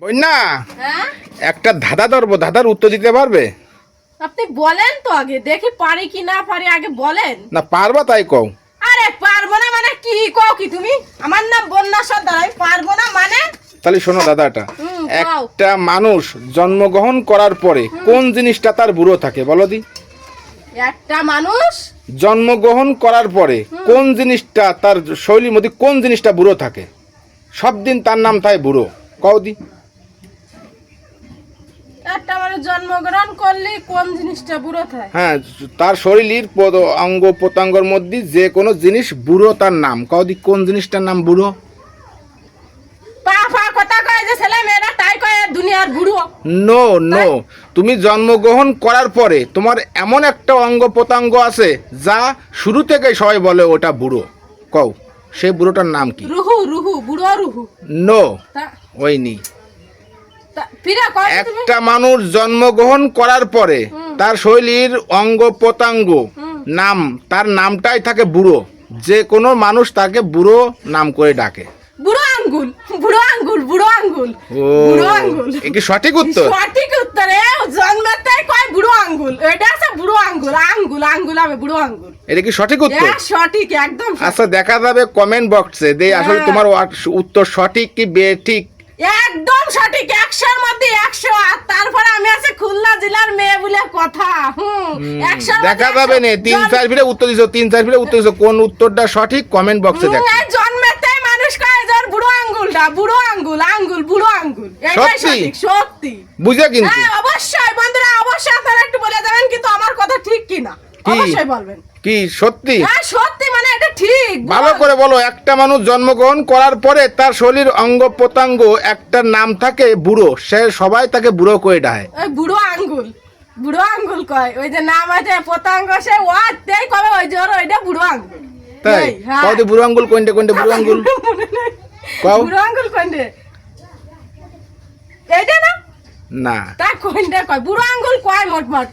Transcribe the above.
বন্যা হ্যাঁ একটা ধাঁধা ধরবো, ধাঁধার উত্তর দিতে পারবে? আপনি বলেন তো, আগে দেখি পারি কি না পারি, আগে বলেন। না পারবা তাই কও। আরে পারবো না মানে কি কও কি তুমি? আমার নাম বন্যা সর্দার, আমি পারবো না মানে? তাহলে শোনো দাদাটা, কও। একটা মানুষ জন্মগ্রহণ করার পরে কোন জিনিসটা তার বুড়ো থাকে বলো দি? একটা মানুষ জন্মগ্রহণ করার পরে কোন জিনিসটা তার শৈলীর মধ্যে কোন জিনিসটা বুড়ো থাকে? সব দিন তার নাম তাই বুড়ো, কও দি। একটা মানুষ জন্মগ্রহণ করলে কোন জিনিসটা বুড়ো থাকে? হ্যাঁ, তার শরীরের অঙ্গ প্রত্যঙ্গের মধ্যে যে কোনো জিনিস বুড়ো তার নাম, কও দি কোন জিনিসটার নাম বুড়ো? পা ফা কথা কয় যে ছেলে মেয়েরা তাই কয় দুনিয়ার বুড়ো। নো নো, তুমি জন্মগ্রহণ করার পরে তোমার এমন একটা অঙ্গ প্রত্যঙ্গ আছে যা শুরু থেকে সবাই বলে ওটা বুড়ো, কও সেই বুড়োটার নাম কি? রুহু রুহু বুড়ো রুহু। নো, তা- ওই নি। ফিরা কয় যে তুমি? একটা মানুষ জন্মগ্রহণ করার পরে তার শৈলীর অঙ্গ প্রত্যঙ্গ নাম, তার নামটাই থাকে বুড়ো। যে কোনো মানুষ তাকে বুড়ো নাম করে ডাকে। বুড়ো আঙ্গুল বুড়ো আঙ্গুল বুড়ো আঙ্গুল ও, বুড়ো আঙ্গুল। এ কি সঠিক উত্তর? সঠিক উত্তর। জন্মেতেই কয় বুড়ো আঙ্গুল, এটা আছে বুড়ো আঙ্গুল, আঙ্গুল আঙ্গুল হবে বুড়ো আঙ্গুল। এটা কি সঠিক উত্তর? সঠিক, একদম সঠিক। আচ্ছা, দেখা যাবে কমেন্ট বক্সে দে আসলে হ্যাঁ। তোমার উত্তর সঠিক কি বেঠিক। একদম সঠিক, 100-র মধ্যে 100। আর তারপরে আমি আছে খুলনা জেলার মেয়ে বলে কথা। 100-র মধ্যে দেখা যাবে 100 নে 3-4 ফিরে উত্তর দিছো, 3-4 ফিরে উত্তর দিছো, কোন উত্তরটা সঠিক কমেন্ট বক্সে দেখো। জন্মেতেই মানুষ কয় যে ওর বুড়ো আঙ্গুলটা, বুড়ো আঙ্গুল আঙ্গুল বুড়ো আঙ্গুল, এটাই সত্যি? সঠিক, সত্যি। বুঝে কিন্তু হ্যাঁ অবশ্যই বন্ধুরা, অবশ্যই আপনারা একটু বলে যাবেন কিন্তু আমার কথা ঠিক কিনা, কি? অবশ্যই বলবেন। কি সত্যি? হ্যাঁ সত্যি, মানে এটা ঠিক। ভালো করে বলো। একটা মানুষ জন্মগ্রহণ করার পরে তার শরীর অঙ্গ প্রত্যঙ্গ একটা নাম থাকে বুড়ো, সে সবাই তাকে বুড়ো করে ডাকে। ওই বুড়ো আঙ্গুল, বুড়ো আঙ্গুল কয়, ওই যে নাম আছে পতঙ্গ, সে ওয়াতেই কবে ওই যে ওর ওইটা বুড়ো আঙ্গুল। তাই এই, হ্যাঁ। কও দি বুড়ো আঙ্গুল কোনটা কোনটা বুড়ো আঙ্গুল মনে নেই। কও। বুড়ো আঙ্গুল কোনটা? এইটা না? না, তা কোনটা কয়? বুড়ো আঙ্গুল কয় মোট মোট